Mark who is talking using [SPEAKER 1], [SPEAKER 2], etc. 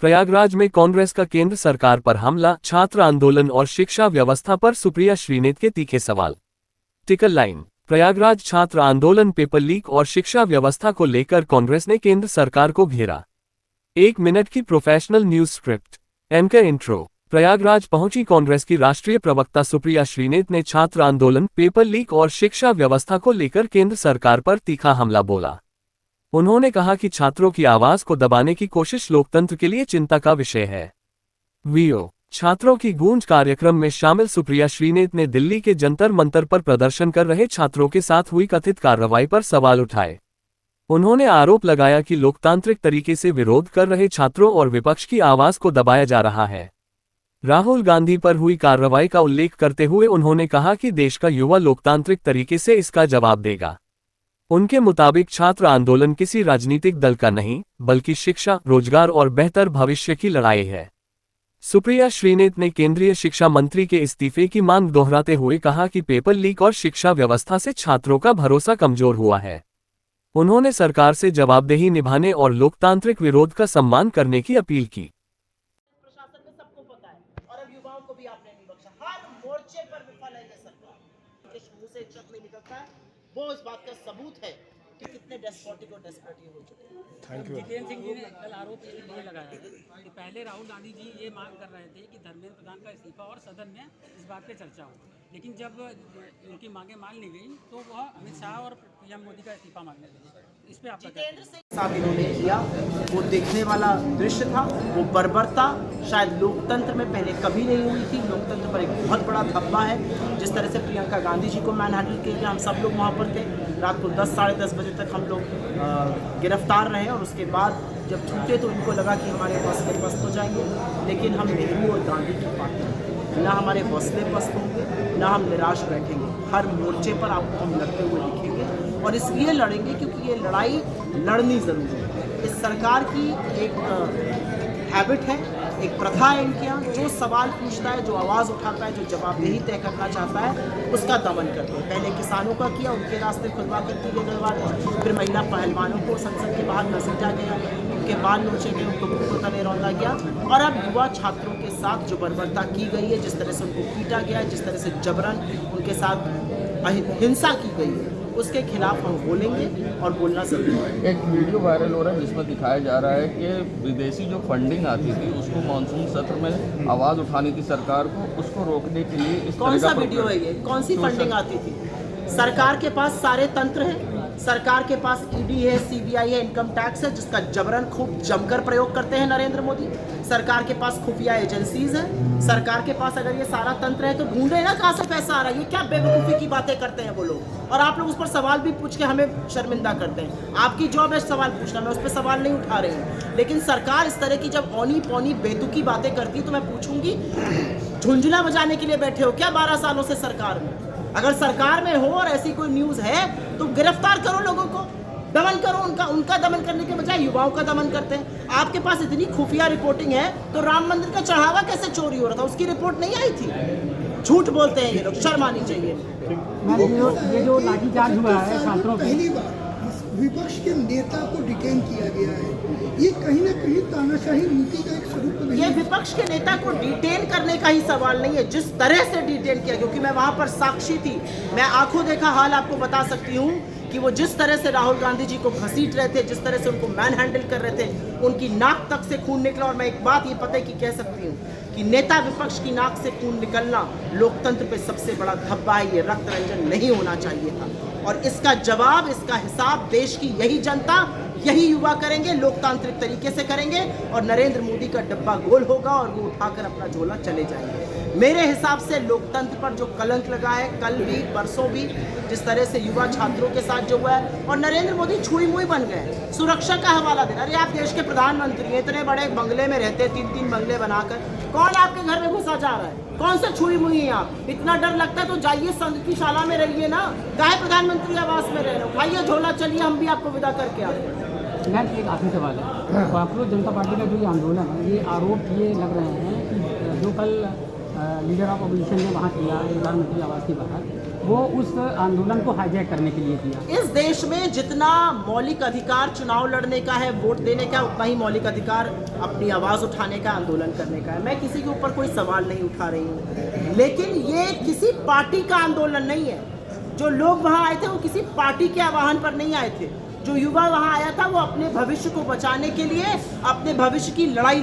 [SPEAKER 1] प्रयागराज में कांग्रेस का केंद्र सरकार पर हमला, छात्र आंदोलन और शिक्षा व्यवस्था पर सुप्रिया श्रीनेत के तीखे सवाल। Tackle line. प्रयागराज छात्र आंदोलन, पेपर लीक और शिक्षा व्यवस्था को लेकर कांग्रेस ने केंद्र सरकार को घेरा। 1 मिनट की professional news script. Anchor intro. Prayagraj पहुंची कांग्रेस की राष्ट्रीय प्रवक्ता सुप्रिया श्रीनेत ने छात्र आंदोलन, पेपर लीक और शिक्षा व्यवस्था को लेकर केंद्र सरकार पर तीखा हमला बोला। उन्होंने कहा कि छात्रों की आवाज को दबाने की कोशिश लोकतंत्र के लिए चिंता का विषय है। वीओ। छात्रों की गूंज कार्यक्रम में शामिल सुप्रिया श्रीनेत ने दिल्ली के जंतर मंतर पर प्रदर्शन कर रहे छात्रों के साथ हुई कथित कार्रवाई पर सवाल उठाए। उन्होंने आरोप लगाया कि लोकतांत्रिक तरीके से विरोध कर रहे छात्रों और विपक्ष की आवाज को दबाया जा रहा है। राहुल गांधी पर हुई कार्रवाई का उल्लेख करते हुए उन्होंने कहा कि देश का युवा लोकतांत्रिक तरीके से इसका जवाब देगा। उनके मुताबिक छात्र आंदोलन किसी राजनीतिक दल का नहीं, बल्कि शिक्षा, रोजगार और बेहतर भविष्य की लड़ाई है। सुप्रिया श्रीनेत ने केंद्रीय शिक्षा मंत्री के इस्तीफे की मांग दोहराते हुए कहा कि पेपर लीक और शिक्षा व्यवस्था से छात्रों का भरोसा कमजोर हुआ है। उन्होंने सरकार से जवाबदेही निभाने और लोकतांत्रिक विरोध का सम्मान करने की अपील की।
[SPEAKER 2] प्रशासन में सबको पता है और अब युवाओं को भी आपने नहीं बख्शा। हर मोर्चे पर विफल है ये सरकार। इस मुंह से एक शब्द नहीं निकलता है, वो इस बात का सबूत है कि कितने डेस्पोटिक और डेस्परेट ये हो चुके हैं।
[SPEAKER 3] जितेंद्र सिंह जी ने कल आरोप ये लगाया कि पहले राहुल गांधी जी ये मांग कर रहे थे कि धर्मेंद्र प्रधान का इस्तीफा और सदन में इस बात पे चर्चा हो, लेकिन जब उनकी मांगें मान ली गई तो वह अमित शाह और पीएम मोदी का इस्तीफा मांगने लगे। इस पे आपका क्या कहना है?
[SPEAKER 2] साथ इन्होंने किया, वो देखने वाला दृश्य था, वो बर्बरता शायद लोकतंत्र में पहले कभी नहीं हुई थी। लोकतंत्र पर एक बहुत बड़ा धब्बा है। जिस तरह से प्रियंका गांधी जी को मैन हैंडल किया गया, हम सब लोग वहाँ पर थे। रात को 10 साढ़े 10 बजे तक हम लोग गिरफ्तार रहे और उसके बाद जब छूटे तो इनको लगा कि हमारे हौसले पस्त हो जाएंगे, लेकिन हम नेहरू और गांधी की पार्टी, ना हमारे हौसले पस्त होंगे, ना हम निराश बैठेंगे। हर मोर्चे पर आपको हम लड़ते हुए दिखेंगे और इसलिए लड़ेंगे क्योंकि ये लड़ाई लड़नी ज़रूरी है। इस सरकार की एक हैबिट है, एक प्रथा है इनके यहाँ, जो सवाल पूछता है, जो आवाज़ उठाता है, जो जवाबदेही तय करना चाहता है, उसका दमन करते हैं। पहले किसानों का किया, उनके रास्ते खुलवा कर किए गए, फिर महिला पहलवानों को संसद के बाहर घसीटा गया, उनके बाल नोचे गए, उनको मुंह तले रौंदा गया, और अब युवा छात्रों के साथ जो बर्बरता की गई है, जिस तरह से उनको पीटा गया है, जिस तरह से जबरन उनके साथ हिंसा की गई है, उसके खिलाफ हम बोलेंगे और बोलना जरूरी है।
[SPEAKER 4] एक वीडियो वायरल हो रहा है जिसमें दिखाया जा रहा है कि विदेशी जो फंडिंग आती थी उसको मानसून सत्र में आवाज़ उठानी थी सरकार को, उसको रोकने के लिए इस
[SPEAKER 2] कौन सा वीडियो है ये? कौन सी फंडिंग आती थी? सरकार के पास सारे तंत्र हैं। सरकार के पास ईडी है, सीबीआई है, इनकम टैक्स है, जिसका जबरन खूब जमकर प्रयोग करते हैं नरेंद्र मोदी। सरकार के पास खुफिया एजेंसीज हैं। सरकार के पास अगर ये सारा तंत्र है तो ढूंढे ना कहाँ से पैसा आ रहा है। ये क्या बेवकूफ़ी की बातें करते हैं वो लोग, और आप लोग उस पर सवाल भी पूछ के हमें शर्मिंदा करते हैं। आपकी जॉब है सवाल पूछना, मैं उस पर सवाल नहीं उठा रही हूँ, लेकिन सरकार इस तरह की जब औनी पौनी बेतुकी बातें करती है तो मैं पूछूंगी, झुंझुना बजाने के लिए बैठे हो क्या 12 सालों से सरकार में? अगर सरकार में हो और ऐसी कोई न्यूज़ है तो गिरफ्तार करो, लोगों को दमन करो। उनका दमन करने के बजाय युवाओं का दमन करते हैं। आपके पास इतनी खुफिया रिपोर्टिंग है तो राम मंदिर का चढ़ावा कैसे चोरी हो रहा था, उसकी रिपोर्ट नहीं आई थी? झूठ बोलते हैं ये लोग, शर्म आनी चाहिए।
[SPEAKER 3] ये जो लाठीचार्ज हुआ है छात्रों पे,
[SPEAKER 5] पहली बार विपक्ष के नेता को डिटेन किया गया है, ये कहीं ना कहीं तानाशाही नीति का एक स्वरूप तो नहीं
[SPEAKER 2] ये
[SPEAKER 5] है।
[SPEAKER 2] विपक्ष के नेता को डिटेन करने का ही सवाल नहीं है, जिस तरह से डिटेन किया, क्योंकि मैं वहां पर साक्षी थी, मैं आंखों देखा हाल आपको बता सकती हूँ कि वो जिस तरह से राहुल गांधी जी को घसीट रहे थे, जिस तरह से उनको मैन हैंडल कर रहे थे, उनकी नाक तक से खून निकला। और मैं एक बात ये पता की कह सकती हूँ कि नेता विपक्ष की नाक से खून निकलना लोकतंत्र पे सबसे बड़ा धब्बा है। ये रक्त रंजन नहीं होना चाहिए था, और इसका जवाब, इसका हिसाब देश की यही जनता, यही युवा करेंगे, लोकतांत्रिक तरीके से करेंगे, और नरेंद्र मोदी का डब्बा गोल होगा और वो उठाकर अपना झोला चले जाएंगे। मेरे हिसाब से लोकतंत्र पर जो कलंक लगा है, कल भी परसों भी जिस तरह से युवा छात्रों के साथ जो हुआ है, और नरेंद्र मोदी छुई मुई बन गए, सुरक्षा का हवाला देना। अरे आप देश के प्रधानमंत्री हैं, इतने बड़े बंगले में रहते, 3-3 बंगले बनाकर, कौन आपके घर में घुसा जा रहा है? कौन सा छुई मुई है आप? इतना डर लगता है तो जाइए संत की शाला में रहिए ना, काहे प्रधानमंत्री आवास में रह रहे हो? खाइए झोला, चलिए हम भी आपको विदा करके आते हैं।
[SPEAKER 3] मैम एक आखिरी सवाल है, कांग्रेस जनता पार्टी का जो ये आंदोलन है, ये आरोप ये लग रहे हैं कि जो कल लीडर ऑफ अपोजिशन ने वहाँ किया प्रधानमंत्री आवास के बाहर, वो उस आंदोलन को हाईजैक करने के लिए किया।
[SPEAKER 2] इस देश में जितना मौलिक अधिकार चुनाव लड़ने का है, वोट देने का, उतना ही मौलिक अधिकार अपनी आवाज़ उठाने का, आंदोलन करने का है। मैं किसी के ऊपर कोई सवाल नहीं उठा रही हूँ, लेकिन ये किसी पार्टी का आंदोलन नहीं है। जो लोग वहाँ आए थे वो किसी पार्टी के आह्वान पर नहीं आए थे। जो युवा वहाँ आया था वो अपने भविष्य को बचाने के लिए, अपने भविष्य की लड़ाई